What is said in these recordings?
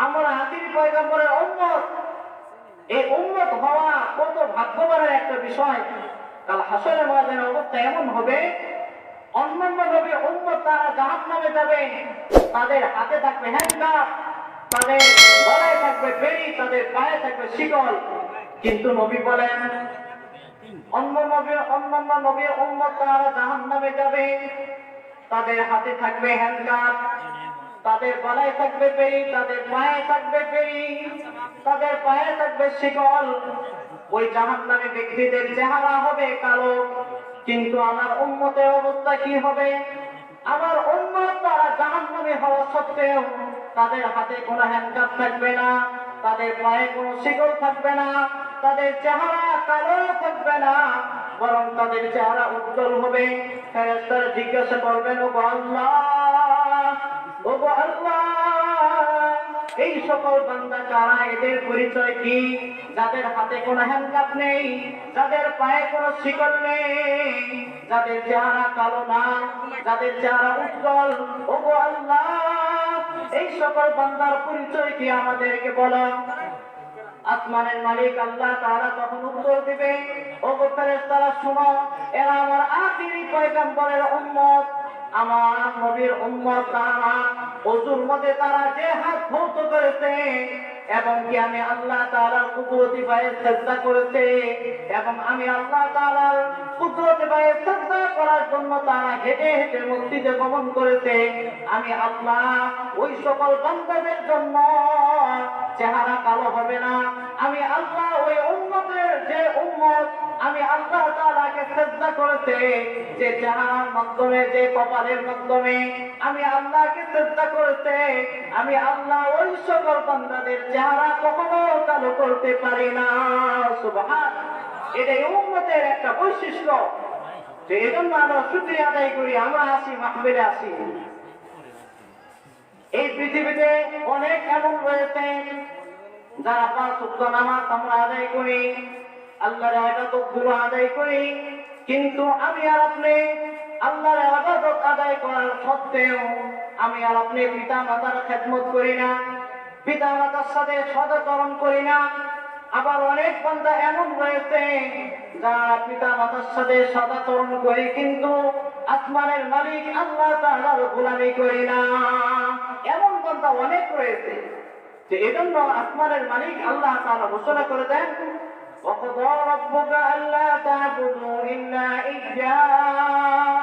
আমরা আখিরি পয়গম্বরের উম্মত। এই উম্মত হওয়া কত ভাগ্যবানের একটা বিষয়। কাল হাসরের ময়দানে অবস্থা এমন হবে, অন্যান্য নবীর উম্মত তারা জাহান্নামে যাবে, তাদের হাতে থাকবে হ্যান্ডকাপ, তাদের গলায় থাকবে বেড়ি, তাদের পায়ে থাকবে শিকল। কিন্তু নবী বলেন অন্যান্য নবীর উম্মত তারা জাহান্নামে যাবে, তাদের হাতে থাকবে হ্যান্ডকাপ, তাদের গলায় থাকবে বেড়ি, তাদের পায়ে থাকবে বেড়ি, তাদের পায়ে থাকবে শিকল। ওই জাহান্নামী ব্যক্তিদের চেহারা হবে কালো। কিন্তু আমার উম্মতের অবস্থা কি হবে? আমার উম্মত তারা জাহান্নামী হওয়া সত্ত্বেও তাদের হাতে কোনো হ্যান্ডকাপ থাকবে না, তাদের পায়ে কোনো শিকল থাকবে না, তাদের চেহারা কালো থাকবে না, বরং তাদের চেহারা উজ্জ্বল হবে। ফেরেশতারা জিজ্ঞাসা করবেন, ও আল্লাহ, ও আল্লাহ, এই সকল বান্দা কারা? এদের পরিচয় কি? যাদের হাতে কোনো হ্যান্ডকাপ নেই, যাদের পায়ে কোনো শিকল নেই, যাদের চেহারা কালো না, যাদের চেহারা উজ্জ্বল। ও আল্লাহ, এই সকল বান্দার পরিচয় কি আমাদেরকে বলো। আসমানের মালিক আল্লাহ তাআলা তখন উত্তর দিবে, ও ফেরেশতারা শুনো, এরা আমার আখিরি পয়গম্বরের উম্মত, আমার নবীর উম্মত। তারা ওযুর মধ্যে তারা যে হাত ধৌত করেছে এবং কি আমি আল্লাহ তাআলার কুদরতি পায়ে সিজদা করেছে, এবং আমি আল্লাহ তাআলার কুদরতি পায়ে সিজদা করার জন্য তারা হেঁটে হেঁটে মসজিদে গমন করেছে, আমি আল্লাহ ওই সকল বান্দাদের জন্য চেহারা কালো হবে না। আমি আল্লাহ ওই উম্মতের যে উম্মত আমি আল্লাহ তাআলাকে সিজদা করেছে, যে চেহারার মাধ্যমে, যে কপালের মাধ্যমে আমি আল্লাহকে সিজদা করেছে, আমি আল্লাহ ওই সকল বান্দাদের চেহারা কখনো কালো করতে পারি না। সুবহান। এটাই উম্মতের একটা বৈশিষ্ট্য। যে এজন্য আমরা শুকরিয়া আদায় করি, আমরা আসি মাহফিলে আসি। এই পৃথিবীতে অনেক এমন রয়েছে যারা 5 ওয়াক্ত নামাজ আমরা আদায় করি, আল্লাহর ইবাদত গুলো আদায় করি, কিন্তু আমি আর আপনি আল্লাহর ইবাদত আদায় করার সত্ত্বেও আমি আর আপনি পিতা মাতার খেদমত করি না, পিতা মাতার সাথে সদাচরণ করি না। আবার অনেক বান্দা এমন রয়েছে যারা পিতা মাতার সাথে সদাচরণ করি, কিন্তু আসমানের মালিক আল্লাহ তাআলার গোলামি করি না। এমন বান্দা অনেক রয়েছে। যে এজন্য আসমানের মালিক আল্লাহ তাআলা ঘোষণা করে দেন, وَقَضَى رَبُّكَ أَلَّا تَعْبُدُوا إِلَّا إِيَّاهُ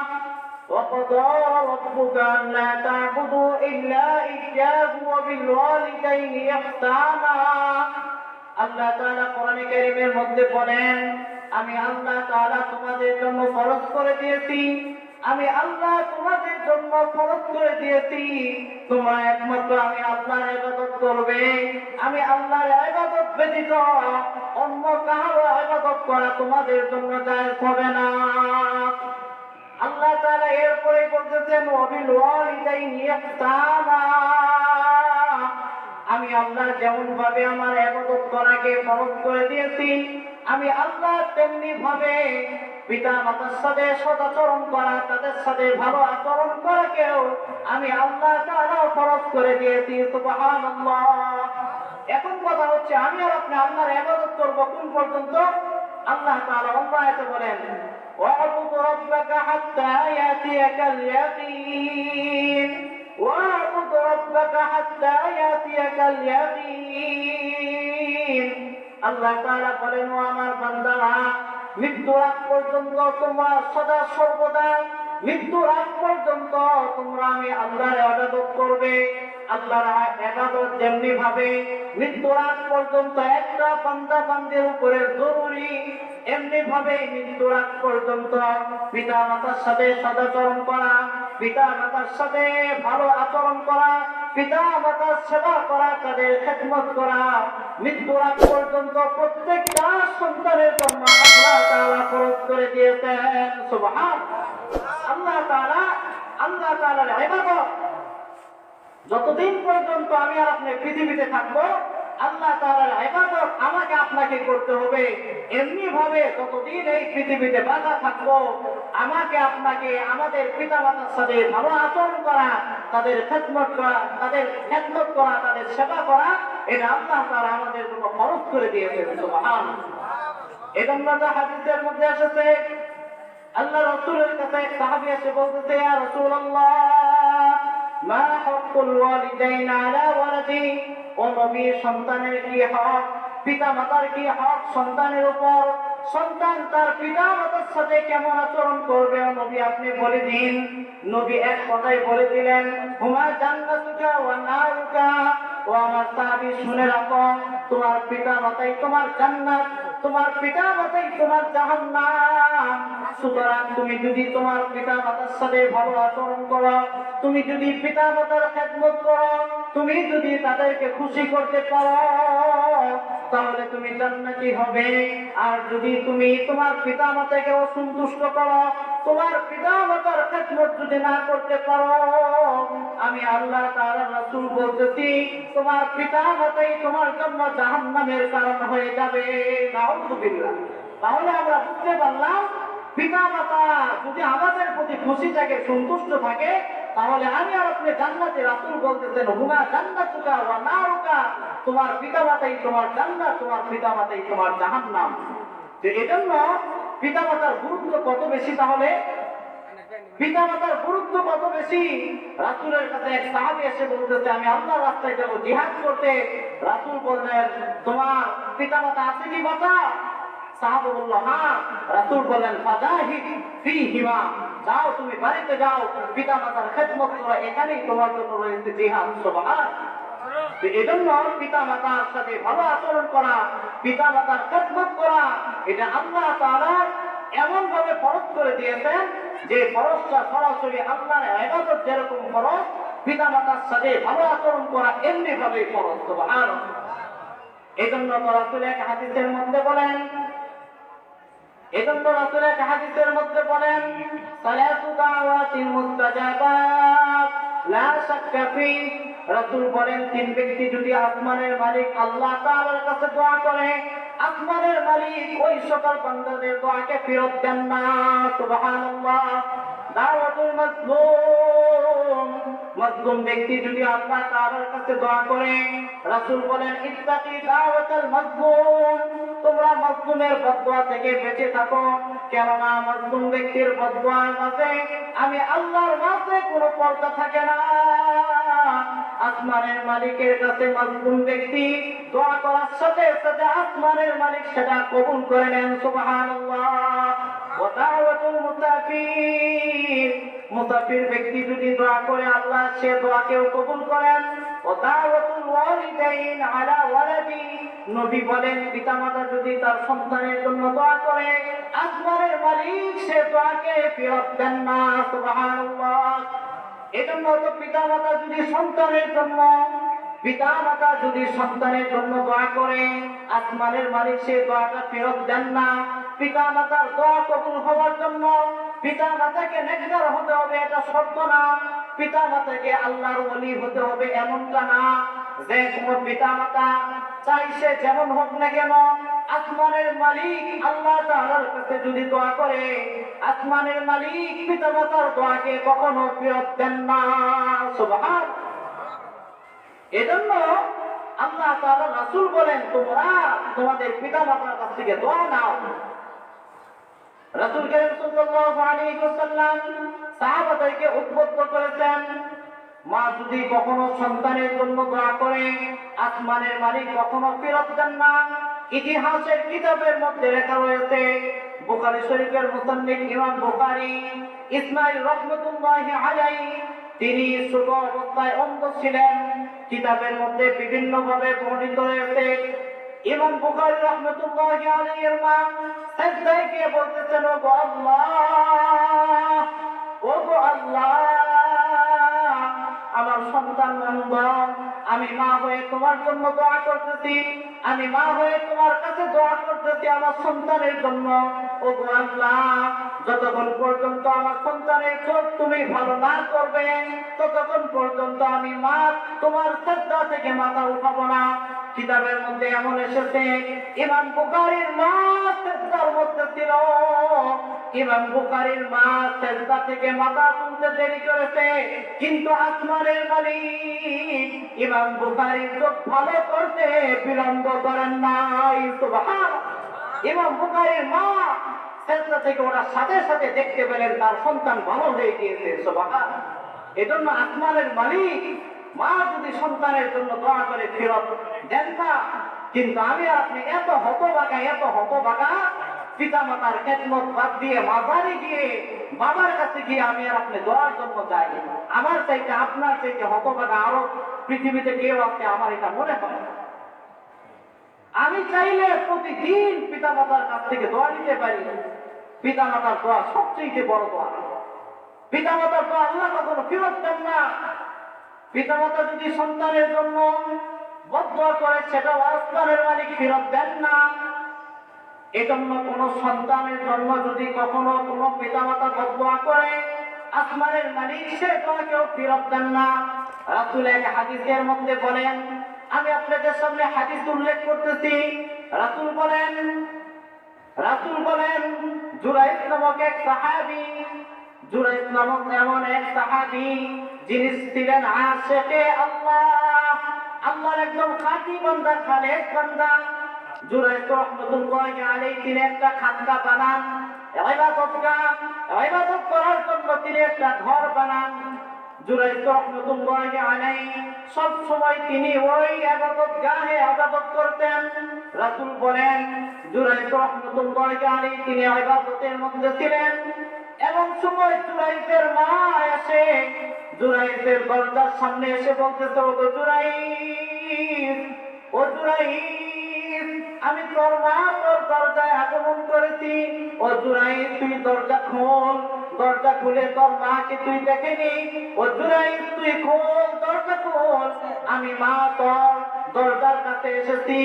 وَقَضَى رَبُّكَ أَلَّا تَعْبُدُوا إِلَّا إِيَّاهُ وَبِالْوَالِدَيْنِ إِحْسَانًا। আল্লাহ তাআলা কোরআনে কারীমের মধ্যে বলেন, আমি আল্লাহ তাআলা তোমাদের জন্য ফরজ করে দিয়েছি, আমি আল্লাহ তোমাদের জন্য ফরজ করে দিয়েছি, তোমরা একমাত্র আমি আল্লাহর ইবাদত করবে। আমি আল্লাহর ইবাদত ব্যতীত অন্য কারো ইবাদত করা তোমাদের জন্য জায়েজ হবে না। আল্লাহ তাআলা এরপরে বলতেছেন, ওয়াবিল ওয়ালিদাইনি ইহসানা। আমি আল্লাহ যেমন ভাবে আমার ইবাদত করাকে ফরজ করে দিয়েছি, আমি আল্লাহ তেমনি ভাবে পিতা মাতার সাথে সদাচরণ করা, তাদের সাথে ভালো আচরণ করাকেও আমি আল্লাহ তাআলা ফরজ করে দিয়েছি। সুবহানাল্লাহ। এখন কথা হচ্ছে, আমি আর আপনি আল্লাহর ইবাদত করব কোন পর্যন্ত? আল্লাহ তাআলা অন্য আয়াতে বলেন, ওয়া'বুদ রাব্বাকা হাত্তা ইয়াতিয়াকাল ইয়াকিন, ওয়া'বুদ রাব্বাকা হাত্তা ইয়াতিয়াকাল ইয়াকিন। আল্লাহ তাআলা বলেন, ও আমার বান্দারা, মৃত্যুর আগ পর্যন্ত তোমরা সদা সর্বদা, মৃত্যুর আগ পর্যন্ত তোমরা আমি আল্লাহর ইবাদত করবে। আল্লাহর ইবাদত যেমনি ভাবে মৃত্যুর আগ পর্যন্ত একটা বান্দা বান্দির উপরে জরুরি, এমনি ভাবে মৃত্যুর আগ পর্যন্ত পিতা মাতার সাথে সদাচরণ করা, পিতা মাতার সাথে ভালো আচরণ করা, পিতা মাতার সেবা করা, তাদের খেদমত করা মৃত্যুর আগ পর্যন্ত প্রত্যেকটা সন্তানের জন্য আল্লাহ তাআলা ফরজ করে দিয়েছেন। সুবহান। আল্লাহ তাআলার ইবাদত যতদিন পর্যন্ত আমি আর আপনি পৃথিবীতে থাকবো, আল্লাহ তাআলার ইবাদত আমাকে আপনাকে করতে হবে। এমনি ভাবে যতদিন এই পৃথিবীতে বাঁচা থাকবো, আমাকে আপনাকে আমাদের পিতা মাতার সাথে ভালো আচরণ করা, তাদের খেদমত করা, তাদের সেবা করা, এটা আল্লাহ তাআলা আমাদের জন্য ফরজ করে দিয়েছেন। সুবহানাল্লাহ। এজন্য তো হাদিসের মধ্যে এসেছে, আল্লাহ রাসূলের কাছে এক সাহাবী এসে বলতেছে, ইয়া রাসূলুল্লাহ, মা হাক্কুল ওয়ালিদাইন আলা ওয়ালাদি, ও নবী, সন্তানের কি হক, পিতামাতার কি হক সন্তানের উপর, সন্তান তার পিতামাতার সাথে কেমন আচরণ করবে, ও নবী আপনি বলে দিন। নবী এক কথায় বলে দিলেন, হুমা জান্নাতুকা ওয়া নারুকা। ও আমার সাহাবী, শুনে রাখো, তোমার পিতামাতাই তোমার জান্নাত, তোমার পিতামাতাই তোমার জাহান্নাম। সুতরাং তুমি যদি তোমার পিতামাতার সাথে ভালো আচরণ করো, তুমি যদি পিতামাতার খেদমত করো, তুমি যদি তাদেরকে খুশি করতে পারো, তাহলে তুমি জান্নাতি হবে। আর যদি তুমি তোমার পিতামাতাকে অসন্তুষ্ট করো, তোমার পিতামাতার খেদমত যদি না করতে পারো, আমি আল্লাহ তাআলা রাসূল বলতেছি, তোমার পিতামাতাই তোমার জন্য জাহান্নামের কারণ হয়ে যাবে। নাউযুবিল্লাহ। তাহলে আমরা বুঝতে পারলাম, পিতামাতা যদি আমাদের প্রতি খুশি থাকে, সন্তুষ্ট থাকে, তাহলে আমি আর আপনি জান্নাতে। রাসূল বলতেছেন, হুমা জান্নাতুকা ওয়া নারুকা, তোমার পিতামাতাই তোমার জান্নাত, তোমার পিতামাতাই তোমার জাহান্নাম। তো এজন্য পিতামাতার গুরুত্ব কত বেশি, তাহলে পিতামাতার গুরুত্ব কত বেশি। রাসূলের কাছে এক সাহাবী এসে বলতেছে, আমি আল্লাহর রাস্তায় যাব জিহাদ করতে। রাসূল বললেন, তোমার পিতামাতা আছে কি বাবা? সাহাবা বলল, হ্যাঁ। রাসূল বললেন, ফাজাহিদ ফীহিমা, যাও তুমি বাড়িতে যাও, পিতামাতার খেদমত করো, এখানেই তোমার জন্য রয়েছে জিহাদ। সুবহানাল্লাহ। তো এজন্য পিতামাতার সাথে ভালো আচরণ করা, পিতামাতার খেদমত করা, এটা আল্লাহ তাআলা এমন ভাবে ফরজ করে দিয়েছেন যে ফরজটা সরাসরি আল্লাহর ইবাদত যেরকম ফরজ, পিতামাতার সাথে ভালো আচরণ করা এমনি ভাবে ফরজ। সুবহানাল্লাহ। এজন্য রাসূল এক হাদিসের মধ্যে বলেন, সালাতু দাওয়াতিল মুস্তাজাবাত লা শাক্কা ফি। রাসূল বলেন, তিন ব্যক্তি যদি আসমানের মালিক আল্লাহ তাআলার কাছে দোয়া করে, আসমানের মালিক ওই সকল বান্দাদের দোয়াকে ফেরত দেন না। সুবহানাল্লাহ। দাওয়াতুল মাজলুম, মাজলুম ব্যক্তি যদি আল্লাহ তাআলার কাছে দোয়া করে, রাসূল বলেন, ইত্তাকি দাওয়াতাল মাজলুম, তোমরা মাজলুমের বদদোয়া থেকে বেঁচে থাকো, কেননা মাজলুম ব্যক্তির বদদোয়ার মাঝে আমি আল্লাহর মাঝে কোনো পর্দা থাকে না। আসমানের মালিকের কাছে মাজলুম ব্যক্তি দোয়া করার সাথে সাথে আসমানের মালিক সেটা কবুল করে নেন। সুবহানাল্লাহ। ওয়া দাওয়াতুল মুসাফির, মুসাফির ব্যক্তি যদি দোয়া করে, আল্লাহ সে দোয়াকেও কবুল করেন। ওয়া দাওয়াতুল ওয়ালিদাইন আলা ওয়ালাদি, নবী বলেন, পিতামাতা যদি তার সন্তানের জন্য দোয়া করে, আসমানের মালিক সে দোয়াকে ফেরত দেন না। সুবহানাল্লাহ। এজন্য তো পিতামাতা যদি সন্তানের জন্য দোয়া করে, আসমানের মালিক সে দোয়াটা ফেরত দেন না। পিতামাতার দোয়া কবুল হওয়ার জন্য পিতামাতাকে নেককার হতে হবে, এটা শর্ত না। পিতামাতাকে আল্লাহর ওলি হতে হবে এমনটা না। যে কোনো পিতামাতা চাই সে যেমন হোক না কেন, আসমানের মালিক আল্লাহ তাআলার কাছে যদি দোয়া করে, আসমানের মালিক পিতামাতার দোয়াকে কখনো ফেরত দেন না। সুবহান। এজন্য আল্লাহ তাআলা রাসূল বলেন, তোমরা তোমাদের পিতামাতার কাছ থেকে দোয়া নাও। রাসূল কারীম সাল্লাল্লাহু আলাইহি ওয়াসাল্লাম সাহাবাদেরকে উদ্বুদ্ধ করেছেন, মা যদি কখনো সন্তানের জন্য দোয়া করে, আসমানের মালিক কখনো ফেরত দেন না। ইতিহাসের কিতাবের মধ্যে লেখা রয়েছে, বুখারী শরীফের মুসান্নিফ ইমাম বুখারী ইসমাঈল রাহমাতুল্লাহি আলাইহি, তিনি ছোট অবস্থায় অন্ধ ছিলেন। কিতাবের মধ্যে বিভিন্ন ভাবে বর্ণিত রয়েছে। ইমাম বুখারী রাহমাতুল্লাহি আলাইহি এর মা সিজদায় গিয়ে বলতেছেন, ও আল্লাহ, ও আল্লাহ, আমার সন্তান অন্ধ, আমি মা হয়ে তোমার জন্য দোয়া করতেছি, আমি মা হয়ে তোমার কাছে দোয়া করতেছি আমার সন্তানের জন্য। ও আল্লাহ, যতক্ষণ পর্যন্ত আমার সন্তানের চোখ তুমি ভালো না করবে, ততক্ষণ পর্যন্ত আমি মা তোমার সিজদা থেকে মাথা উঠাবো না। কিতাবের মধ্যে এমন এসেছে, ইমাম বুখারীর মা সিজদার মধ্যে ছিল। ইমাম বুখারীর মা সিজদা থেকে মাথা তুলতে দেরি করেছে, কিন্তু আসমানের মালিক ইমাম বুখারীর চোখ ভালো করতে বিলম্ব করেন নাই। সুবহানাল্লাহ। ইমাম বুখারীর মা সিজদা থেকে ওরা সাথে সাথে দেখতে পেলেন তার সন্তান ভালো হয়ে গিয়েছে। সুবহানাল্লাহ। এজন্য আসমানের মালিক মা যদি সন্তানের জন্য দোয়া করে ফেরত দেন না, কিন্তু আমি আর আপনি এত হতভাগা পিতা মাতার খেদমত বাদ দিয়ে মাজারে গিয়ে বাবার কাছে গিয়ে আমি আর আপনি দোয়ার জন্য যাই। আমার চাইতে আপনার চাইতে হতভাগা আরো পৃথিবীতে কেউ আছে আমার এটা মনে হয় না। আমি চাইলে প্রতিদিন পিতা মাতার কাছ থেকে দোয়া নিতে পারি। পিতা মাতার দোয়া সবচেয়ে বড় দোয়া। পিতা মাতার দোয়া আল্লাহ কখনো ফেরত দেন না। পিতা মাতা যদি সন্তানের জন্য বদদোয়া করে সেটা আসমানের মালিক ফেরত দেন না। এজন্য কোন সন্তানের জন্য যদি কখনো কোনো পিতা মাতা বদদোয়া করে আসমানের মালিক সে দোয়াকেও ফেরত দেন না। রাসূল এক হাদিসের মধ্যে বলেন, আমি আপনাদের সামনে হাদিস উল্লেখ করতেছি। রাসূল বলেন জুরাইজ নামক এক সাহাবী, জুরাইজ নামক এমন এক সাহাবী যিনি ছিলেন আশিকে আল্লাহ, আল্লাহর একদম খাঁটি বান্দা, খালেস বান্দা। জুরাইজ রাহমাতুল্লাহি আলাইহি তিনি একটা খানকা বানান, ইবাদত করার জন্য তিনি একটা ঘর বানান। জুরাইজ রাহমাতুল্লাহি আলাইহি সব সময় তিনি ওই ইবাদতগাহে ইবাদত করতেন। রাসূল বলেন জুরাইজ রাহমাতুল্লাহি আলাইহি তিনি ইবাদতের মধ্যে ছিলেন। এমন সময় জুরাইজের মা এসে জুরাইজের দরজার সামনে এসে বলতেছে, ও জুরাইজ, আমি তোর মা তোর দরজায় আগমন করেছি। ও জুরাইজ তুই দরজা খোল। দরজা খুলে তোর মাকে তুই দেখেনি। ও জুরাইজ তুই খোল, দরজা খোল, আমি মা তোর দরজার কাছে এসেছি।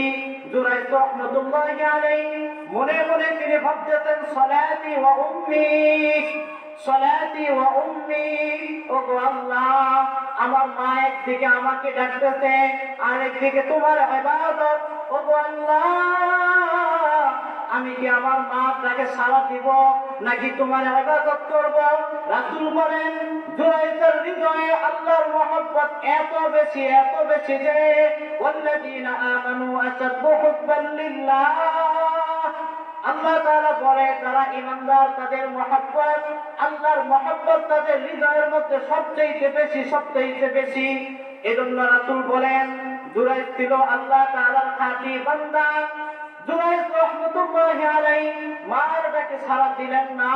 জুরাইজ রাহমাতুল্লাহি আলাইহি মনে মনে তিনি ভাবতেছেন, সলাতি ওয়া উম্মি, ও গো আল্লাহ, আমার মা একদিকে আমাকে ডাকতেছে আর একদিকে তোমার ইবাদত। ও গো আল্লাহ, আমি কি আমার মা তাকে সাড়া দিব নাকি তোমার ইবাদত করব? রাসূল বলেন জুরাইজের হৃদয়ে আল্লাহর মহব্বত এত বেশি যে ওয়াল্লাযীনা আমানু আশাদ্দু হুব্বান লিল্লাহ। আল্লাহ তাআলা বলে যারা ঈমানদার তাদের মহব্বত, আল্লাহর মহব্বত তাদের হৃদয়ের মধ্যে সবচেয়ে বেশি। এজন্য রাসূল বলেন জুরাইজ ছিল আল্লাহ তাআলার খাঁটি বান্দা। জুরাইজ রাহমাতুল্লাহি আলাইহি মার ডাকে সাড়া দিলেন না,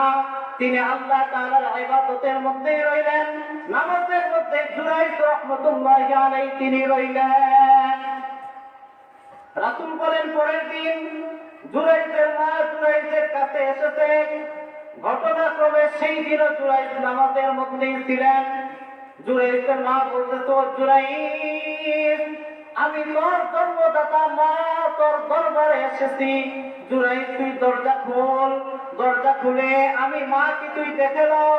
তিনি আল্লাহ তাআলার ইবাদতের মধ্যেই রইলেন, নামাজের মধ্যে জুরাইজ রাহমাতুল্লাহি আলাইহি তিনি রইলেন। রাসূল বলেন পরের দিন জুরাইজের মা জুরাইজের কাছে এসেছে। ঘটনাক্রমে সেই দিনও জুরাইজ নামাজের মধ্যেই ছিলেন। জুরাইজের মা বলতেছে, জুরাইজ, আমি তোর জন্মদাতা মা তোর দরবারে এসেছি। জুরাইজ তুই দরজা খোল। দরজা খুলে আমি মাকে তুই দেখে নাও।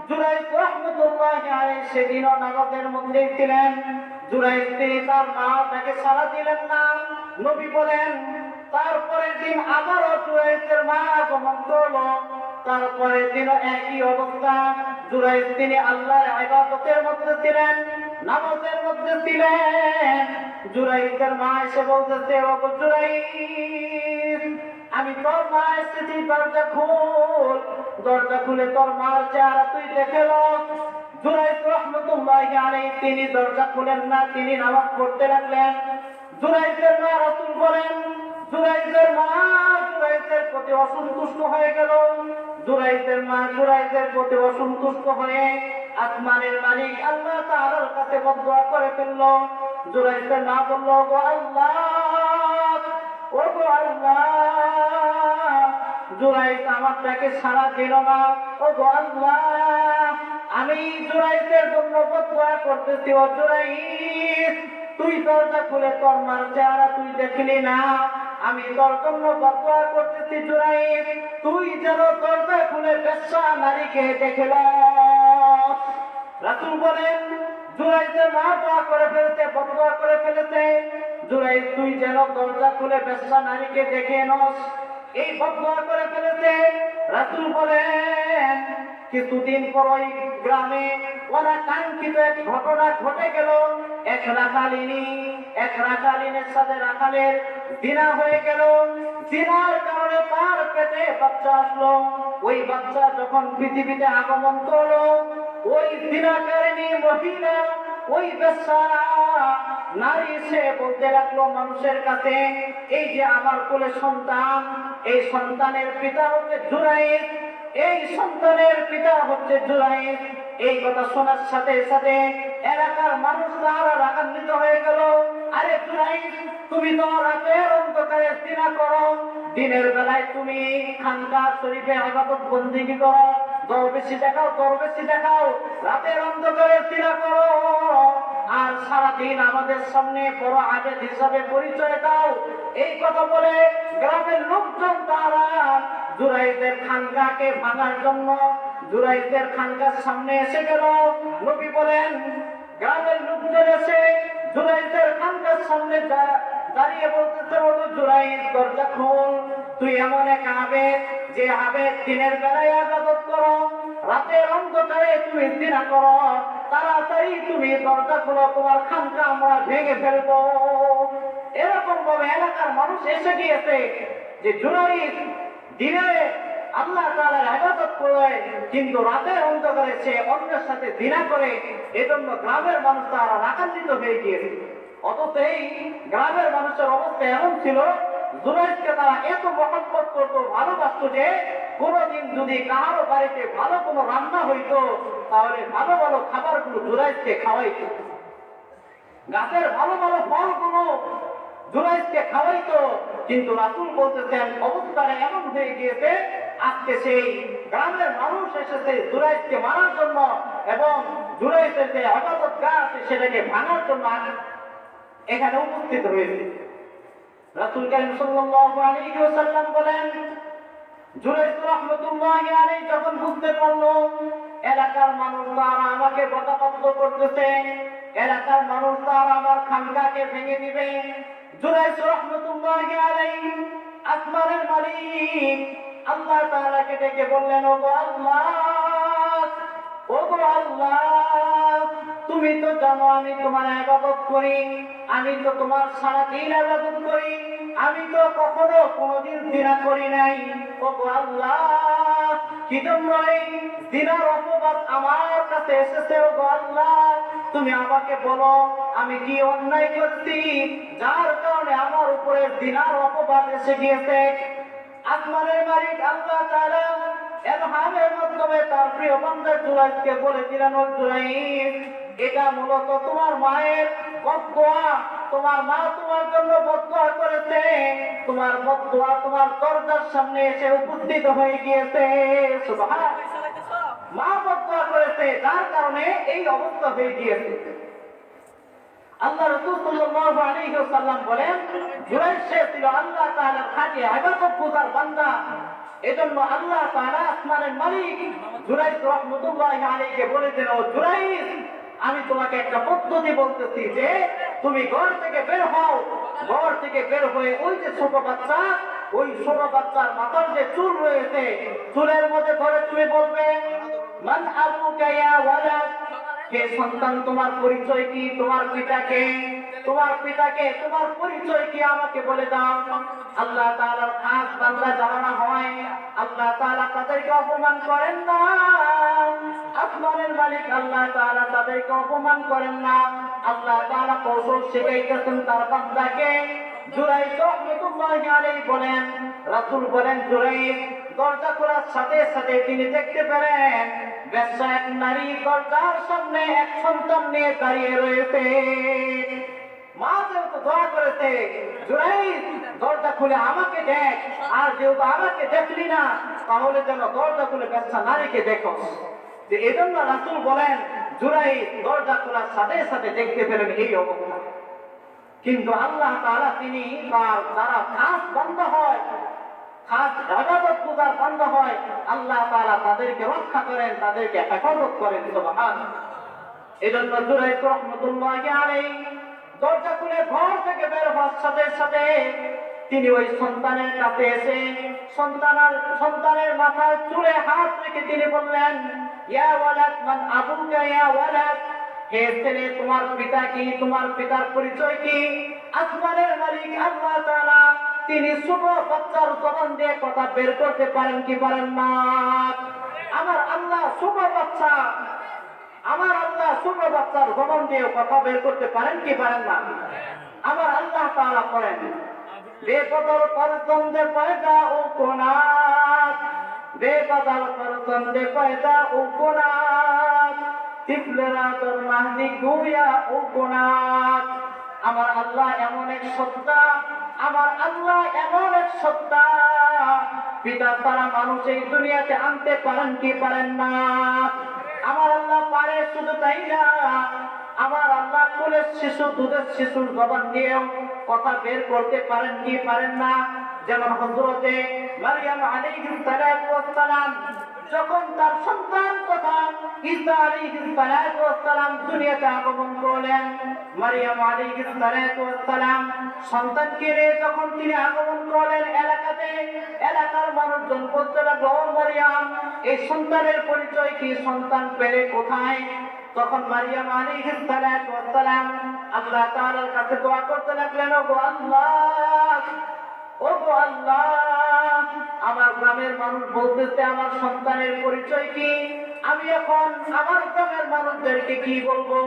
জুরাইজ রাহমাতুল্লাহি আলাইহি সেদিনও নামাজের মধ্যেই ছিলেন। জুরাইজ তিনি তার মা তাকে সাড়া দিলেন না। নবী বলেন তারপরের দিন আবারও জুরাইজের মা আগমন করলো। তারপরের দিনও একই অবস্থা। জুরাইজ তিনি আল্লাহর ইবাদতের মধ্যে ছিলেন, নামাজের মধ্যে ছিলেন। জুরাইজের মা এসে বলতেছে, ও জুরাইজ, আমি তোর মা এসেছি, দরজা খোল। দরজা খুলে তোর মার চেহারা তুই দেখে লো। জুরাইজ রাহমাতুল্লাহি আলাইহি তিনি দরজা খুলেন না, তিনি নামাজ পড়তে লাগলেন। জুরাইজের মা, রাসূল বলেন জুরাইজের মা জুরাইজের প্রতি অসন্তুষ্ট হয়ে গেল। জুরাইজের মা জুরাইজের প্রতি অসন্তুষ্ট হয়ে আসমানের মালিক আল্লাহ তাআলার কাছে বদদোয়া করে ফেলল। জুরাইজের মা বলল, ও গো আল্লাহ, জুরাইজ আমার তাকে সাড়া দিল না। ও গো আল্লাহ, আমি জুরাইজের জন্য বদদোয়া করতেছি। ও জুরাইজ, তুই দরজা খুলে তোর মার চেহারা তুই দেখলি না, আমি তোর জন্য বদদোয়া করতেছি। জুরাইজ, তুই যেন দরজা খুলে বেশ্যা নারীকে দেখে ল। রাসূল বলেন জুরাইজের মা দোয়া করে ফেলেছে, বদদোয়া করে ফেলেছে। জুরাই তুই যেন দরজা খুলে বেশ্যা নারীকে দেখে নস, এই বদয়া করে ফেলেছে। রাসূল বলেন কিছুদিন পর ওই গ্রামে অনাকাঙ্ক্ষিত এক ঘটনা ঘটে গেল। এক রাখালিনের সাথে রাখালের জিনা হয়ে গেল। জিনার কারণে তার পেটে বাচ্চা আসলো। ওই বাচ্চা যখন পৃথিবীতে আগমন করলো, ওই জিনাকারিনী মহিলা, ওই বেশ্যা নারী সে বলতে লাগলো মানুষের কাছে, এই যে আমার কোলে সন্তান, এই সন্তানের পিতা হচ্ছে জুরাইদ, এই সন্তানের পিতা হচ্ছে জুরাইদ। এই কথা শোনার সাথে সাথে এলাকার মানুষ তারা রাগান্বিত হয়ে গেল। আরে জুরাইদ, তুমি তো রাতের অন্ধকারে জিনা করো, দিনের বেলায় তুমি খানকা শরীফে ইবাদত বন্দেগী করো, দরবেশি দেখাও, রাতের অন্ধকারে জিনা করো, আর সারাদিন আমাদের সামনে বড় আবেদ হিসাবে পরিচয় দাও। এই কথা বলে গ্রামের লোকজন তারা জুরাইদের খানকাকে ভাঙার জন্য জুরাইদের খানকার সামনে এসে গেল। নবী বলেন গ্রামের লোকজন এসে জুরাইদের খানকার সামনে দাঁড়িয়ে বলতেছে, বলো জুরাইদ দরজা খোল, তুই এমন এক আবেদ যে আবেদ দিনের বেলায় ইবাদত করো, রাতের অন্ধকারে তুমি জিনা করো, তাড়াতাড়ি তুমি দরজা খোলো, তোমার খানকা আমরা ভেঙে ফেলবো। এরকম ভাবে এলাকার মানুষ এসে গিয়েছে যে জুরাইদ দিনে আল্লাহ তাআলার ইবাদত করে কিন্তু রাতের অন্ধকারে সে অন্যের সাথে জিনা করে, এজন্য গ্রামের মানুষ তারা রাগান্বিত হয়ে গিয়েছে। অথচ এই গ্রামের মানুষের অবস্থা এমন ছিল, জুরাইদকে তারা এত মহব্বত করতো, ভালোবাসতো যে কোনোদিন যদি কারো বাড়িতে ভালো কোনো রান্না হইতো তাহলে ভালো ভালো খাবারগুলো জুরাইদকে খাওয়াইতো, গাছের ভালো ভালো ফলগুলো জুরাইদকে খাওয়াইতো। কিন্তু রাসূল বলতেছেন অবস্থাটা এমন হয়ে গিয়েছে, আজকে সেই গ্রামের মানুষ এসেছে জুরাইদকে মারার জন্য এবং জুরাইদের যে ইবাদত গাহ আছে সেটাকে ভাঙার জন্য এখানে উপস্থিত হয়েছে। রাসূল কারীম সাল্লাল্লাহু আলাইহি ওয়াসাল্লাম বলেন, জুরাইদ রাহমাতুল্লাহি আলাইহি যখন বুঝতে পারলো এলাকার মানুষ তারা আমাকে বকাবদ্ধ করতেছে, এলাকার মানুষ তারা আমার খানকাকে ভেঙে দিবে, জুরাইদ রাহমাতুল্লাহি আলাইহি আসমানের মালিক আল্লাহ তাআলাকে ডেকে বললেন, ওগো আল্লাহ, তুমি তো জানো আমি তোমার ইবাদত করি, আমি তো তোমার সারাদিন ইবাদত করি, আমি তো কখনো কোনোদিন জিনা করি নাই। ওগো আল্লাহ, কি জন্য এই জিনার অপবাদ আমার কাছে এসেছে? ওগো আল্লাহ, তুমি আমাকে বলো আমি কি অন্যায় করছি যার কারণে আমার উপরে জিনার অপবাদ এসে গিয়েছে? আসমানের মালিক আল্লাহ তাআলা ইলহামের মাধ্যমে তার প্রিয় বান্দা জুরাইদকে বলে দিলেন, ও জুরাইদ, এটা মূলত তোমার মায়ের বদদোয়া, তোমার মা তোমার জন্য বদদোয়া করেছে, তোমার বদদোয়া তোমার দরজার সামনে এসে উপস্থিত হয়ে গিয়েছে। সুবহান, মা বদদোয়া করেছে যার কারণে এই অবস্থা হয়ে গিয়েছে। আল্লাহ রাসূল সাল্লাল্লাহু আলাইহি ওয়াসাল্লাম বলেন, জুরাইদ সে ছিল আল্লাহ তাআলার খাঁটি ইবাদতগুজার বান্দা, এজন্য আল্লাহ তাআলা আসমানের মালিক জুরাইদ রাহমাতুল্লাহি আলাইহিকে বলেছেন, ও জুরাইদ, আমি তোমাকে একটা পদ্ধতি বলতেছি যে তুমি ঘর থেকে বের হও, ঘর থেকে বের হয়ে ওই যে ছোট বাচ্চা, ওই ছোট বাচ্চার মাথার যে চুল রয়েছে চুলের মধ্যে ধরে তুমি বলবে, মান আবুকা ইয়া ওয়ালাদ, হে সন্তান তোমার পরিচয় কি, তোমার পিতাকে তোমার পরিচয় কি আমাকে বলে দাও। আল্লাহ তাআলার খাস বান্দা জানা হয়, আল্লাহ তাআলা তাদেরকে অপমান করেন না, আসমানের মালিক আল্লাহ তাআলা তাদেরকে অপমান করেন না। আল্লাহ তাআলা কৌশল শিখাইতেছেন তার বান্দাকে। জুরাইদ রাহমাতুল্লাহি আলাইহি বলেন, রাসূল বলেন, জুরাইদ দরজা খোলার সাথে সাথে তিনি দেখতে পেলেন বেশ্যা এক নারী দরজার সামনে এক সন্তান নিয়ে দাঁড়িয়ে রয়েছে। মা যেহেতু দোয়া করেছে, জুরাইদ দরজা খুলে আমাকে দেখ, আর যেহেতু আমাকে দেখলি না তাহলে যেন দরজা খুলে বেশ্যা নারীকে দেখো। এজন্য রাসূল বলেন জুরাইদ দরজা খোলার সাথে সাথে দেখতে পেলেন এই অবস্থা। কিন্তু আল্লাহ তাআলা তিনি তার যারা খাস বান্দা হয়, খাস ইবাদতগুজার বান্দা হয়, আল্লাহ তাআলা তাদেরকে রক্ষা করেন, তাদেরকে হেফাজত করেন। সুবহানাল্লাহ। এজন্য জুরাইদ রাহমাতুল্লাহি আলাইহি দরজা খুলে ঘর থেকে বের হওয়ার তিনি ওই সন্তানের কাছে এসে সন্তানের মাথার চুলে হাত রেখে তিনি বললেন, ইয়া ওয়ালাদ মান আবুকা ইয়া ওয়ালাদ, হে ছেলে তোমার পিতা কি, তোমার পিতার পরিচয় কি? আসমানের মালিক আল্লাহ তাআলা তিনি ছোট বাচ্চার জবান দিয়ে কথা বের করতে পারেন কি পারেন না? আমার আল্লাহ ছোট বাচ্চার জবান দিয়ে কথা বের করতে পারেন কি পারেন না? আমার আল্লাহ তাআলা করেন। বেপদর পরতন্দে পয়দা ও কোনাত, বেপদর পরতন্দে পয়দা ও কোনাত, তিফলেরা তোর মাহদি গুয়া ও কোনাত। আমার আল্লাহ এমন এক সত্তা, আমার আল্লাহ এমন এক সত্তা, পিতা ছাড়া মানুষ এই দুনিয়াতে আনতে পারেন কি পারেন না? আমার আল্লাহ পারে, শুধু তাই না, আমার আল্লাহ কোলের শিশু, দুধের শিশুর জবান দিয়েও কথা বের করতে পারেন কি পারেন না? যেমন হযরতে মারইয়াম আলাইহিস সালাতু ওয়াস সালাম যখন তার সন্তান তথা ঈসা আলাইহিস সালাতু ওয়াস সালাম দুনিয়াতে আগমন করলেন, মারইয়াম আলাইহিস সালাতু ওয়াস সালাম সন্তানকে নিয়ে যখন তিনি আগমন করলেন এলাকার মানুষজন বলতে লাগলো, ও মারইয়াম, এই সন্তানের পরিচয় কি, সন্তান পেলে কোথায়? তখন মারইয়াম আলাইহিস সালাতু ওয়াস সালাম আল্লাহ তাআলার কাছে দোয়া করতে লাগলেন, ওগো আল্লাহ, আমার গ্রামের মানুষ বলতেছে আমার সন্তানের পরিচয় কি, আমি এখন আমার গ্রামের মানুষদেরকে কি বলবো?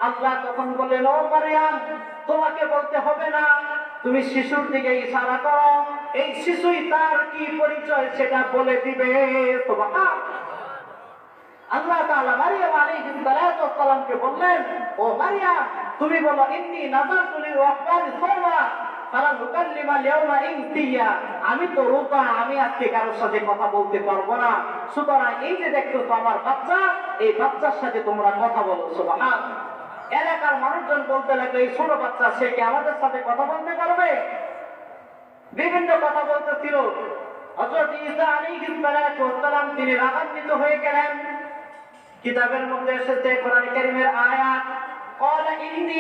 আল্লাহ তখন বললেন, ও মারইয়াম, তোমাকে বলতে হবে না, তুমি শিশুর দিকে ইশারা করো, এই শিশুই তার কি পরিচয় সেটা বলে দিবে। সুবহানাল্লাহ। আল্লাহ তাআলা মারইয়াম আলাইহিস সালাতু ওয়াস সালামকে বললেন, ও মারইয়াম, তুমি বলো, ইন্নী নাযারতু লির-রাহমানি সাওমা ফালান উকাল্লিমা আল-ইয়াওমা ইনসিয়া, আমি তো রোজা, আমি আজকে কারোর সাথে কথা বলতে পারবো না, সুতরাং এই যে দেখতেছো আমার বাচ্চা, এই বাচ্চার সাথে তোমরা কথা বলো। সুবহানাল্লাহ। এলাকার মানুষজন বলতে লাগলো, এই ছোট বাচ্চা, সে কি আমাদের সাথে কথা বলতে পারবে? বিভিন্ন কথা বলতেছিল। হযরত ঈসা আলাইহিস সালাতু ওয়াস সালাম তিনি রাগান্বিত হয়ে গেলেন। কিতাবের মধ্যে এসেছে, কোরআন কারীমের আয়াত, ক্বালা ইন্নী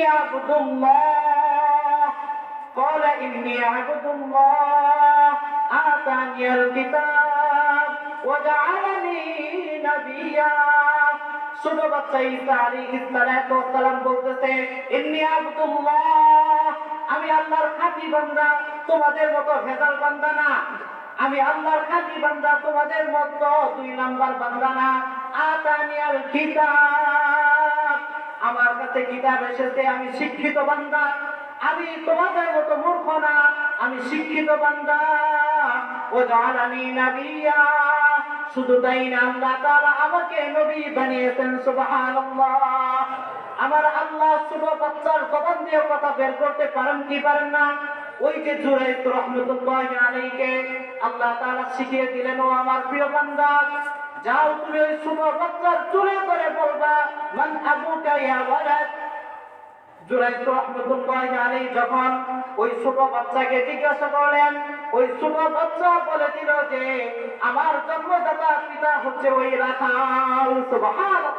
আবুদুল্লাহ আতানিয়াল কিতাব ওয়া জাআলানি নাবিয়্যা। ছোট বাচ্চা ঈসা আলাইহিস সালাতু ওয়াস সালাম বলতেছে, ইন্নী আবুদুল্লাহ, আমি আল্লাহর খাঁটি বান্দা, তোমাদের মতো ভেজাল বান্দা না, আমি আল্লাহর খাঁটি বান্দা, তোমাদের মতো দুই নাম্বার বান্দা না। আতানিয়াল কিতাব, আমার কাছে কিতাব এসেছে, আমি শিক্ষিত বান্দা, আমি তোমাদের মতো মূর্খ না, আমি শিক্ষিত বান্দা। ও জাআলানি নাবিয়্যা, শুধু তাই না, আল্লাহ তাআলা আমাকে নবী বানিয়েছেন। সুবহানাল্লাহ। আমার আল্লাহ ছোট বাচ্চার জবান দিয়ে কথা বের করতে পারেন কি পারেন না? ওই যে জুরাইদ রাহমাতুল্লাহি আলাইহিকে আল্লাহ তাআলা শিখিয়ে দিলেন, ও আমার প্রিয় বান্দা, যাও তুমি ওই ছোট বাচ্চার চুলে করে বলবা, মান আবুকা ইয়া ওয়ালাদ। জুরাইদ রাহমাতুল্লাহি আলাইহি যখন ওই ছোট বাচ্চাকে জিজ্ঞাসা করলেন, ওই ছোট বাচ্চা বলে দিল যে আমার জন্মদাতা পিতা হচ্ছে ওই রাখাল। সুবহানাল্লাহ।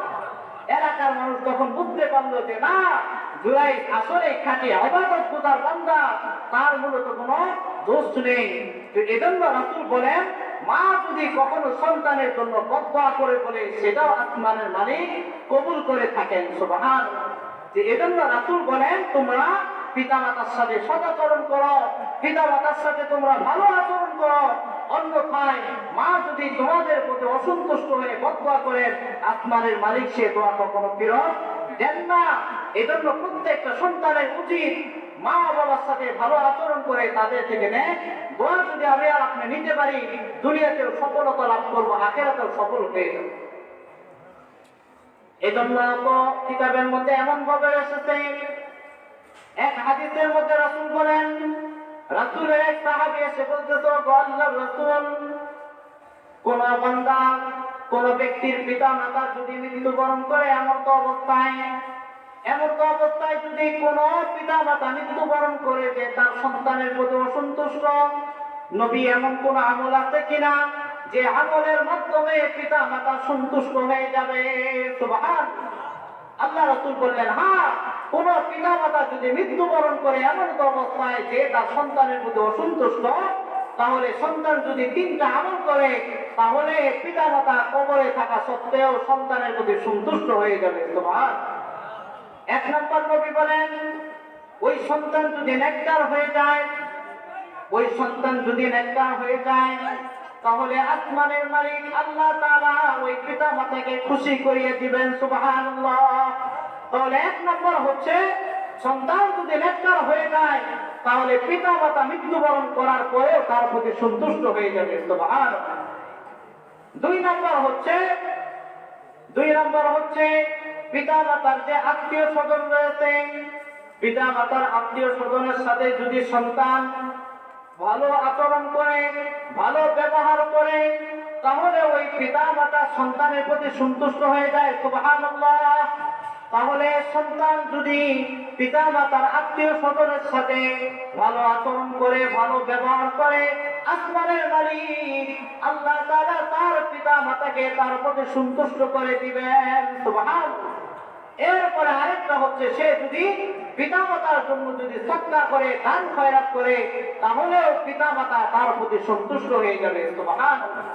এলাকার মানুষ তখন বুঝতে পারলো যে না, জুরাইদ আসলে খাঁটি ইবাদতগুজার বান্দা, তার মূলত কোনো দোষ নেই। তো এজন্য রাসূল বলেন, মা যদি কখনো সন্তানের জন্য বদদোয়া করে বলে, সেটাও আসমানের মালিক কবুল করে থাকেন। সুবহানাল্লাহ। যে এজন্য রাসূল বলেন, তোমরা পিতামাতার সাথে সদাচরণ করো, পিতামাতার সাথে তোমরা ভালো আচরণ করো, অন্যথায় মা যদি তোমাদের প্রতি অসন্তুষ্ট হয়ে বদদোয়া করেন, আসমানের মালিক সে দোয়া কখনো ফেরত দেন না। এজন্য প্রত্যেকটা সন্তানের উচিত মা বাবার সাথে ভালো আচরণ করে তাদের থেকে দোয়া যদি আমি আর আপনি নিতে পারি, দুনিয়াতেও সফলতা লাভ করবো, আখিরাতেও সফল হয়ে যাবো। এজন্য কিতাবের মধ্যে এমন ভাবে এসেছে, এক হাদিসের মধ্যে রাসূল বলেন, রাসূলের এক সাহাবী এসে বলতেছে, ও আল্লাহর রাসূল, কোন বান্দা, কোন ব্যক্তির পিতা মাতা যদি মৃত্যুবরণ করে, এমন তো অবস্থায় যদি কোন পিতা মাতা মৃত্যুবরণ করে যে তার সন্তানের প্রতি অসন্তুষ্ট, নবী এমন কোন আমল আছে কিনা যে আমলের মাধ্যমে পিতা মাতা সন্তুষ্ট হয়ে যাবে? সুবহানাল্লাহ। আল্লাহ রাসূল বললেন, হ্যাঁ, কোন পিতা মাতা যদি মৃত্যুবরণ করে এমন অবস্থায় যে তার সন্তানের প্রতি অসন্তুষ্ট, তাহলে সন্তান যদি 3টা আমল করে তাহলে পিতা মাতা কবরে থাকা সত্ত্বেও সন্তানের প্রতি সন্তুষ্ট হয়ে যাবে। তোমার 1 নম্বর নবী বলেন, ওই সন্তান যদি নেককার হয়ে যায়, ওই সন্তান যদি নেককার হয়ে যায়, তাহলে আসমানের মালিক আল্লাহ তাআলা ওই পিতা মাতাকে খুশি করিয়ে দিবেন। সুবহানাল্লাহ। তাহলে 1 নম্বর হচ্ছে সন্তান যদি নেককার হয়ে যায় তাহলে পিতা মাতা মৃত্যুবরণ করার পরেও তার প্রতি সন্তুষ্ট হয়ে যাবে। সুবহানাল্লাহ। 2 নম্বর হচ্ছে পিতা মাতার যে আত্মীয় স্বজন রয়েছে, পিতা মাতার আত্মীয় স্বজনের সাথে যদি সন্তান ভালো আচরণ করে, ভালো ব্যবহার করে, তাহলে ওই পিতা মাতা সন্তানের প্রতি সন্তুষ্ট হয়ে যায়। সুবহানাল্লাহ। তাহলে সন্তান যদি পিতা মাতার আত্মীয় স্বজনের সাথে ভালো আচরণ করে, ভালো ব্যবহার করে, আসমানের মালিক আল্লাহ তাআলা তার পিতা মাতাকে তার প্রতি সন্তুষ্ট করে দিবেন। সুবহানাল্লাহ। এরপরে আরেকটা হচ্ছে সে যদি পিতা মাতার জন্য যদি সদকা করে, দান খয়রাত করে, তাহলেও পিতা মাতা তার প্রতি সন্তুষ্ট হয়ে যাবে। সুবহানাল্লাহ।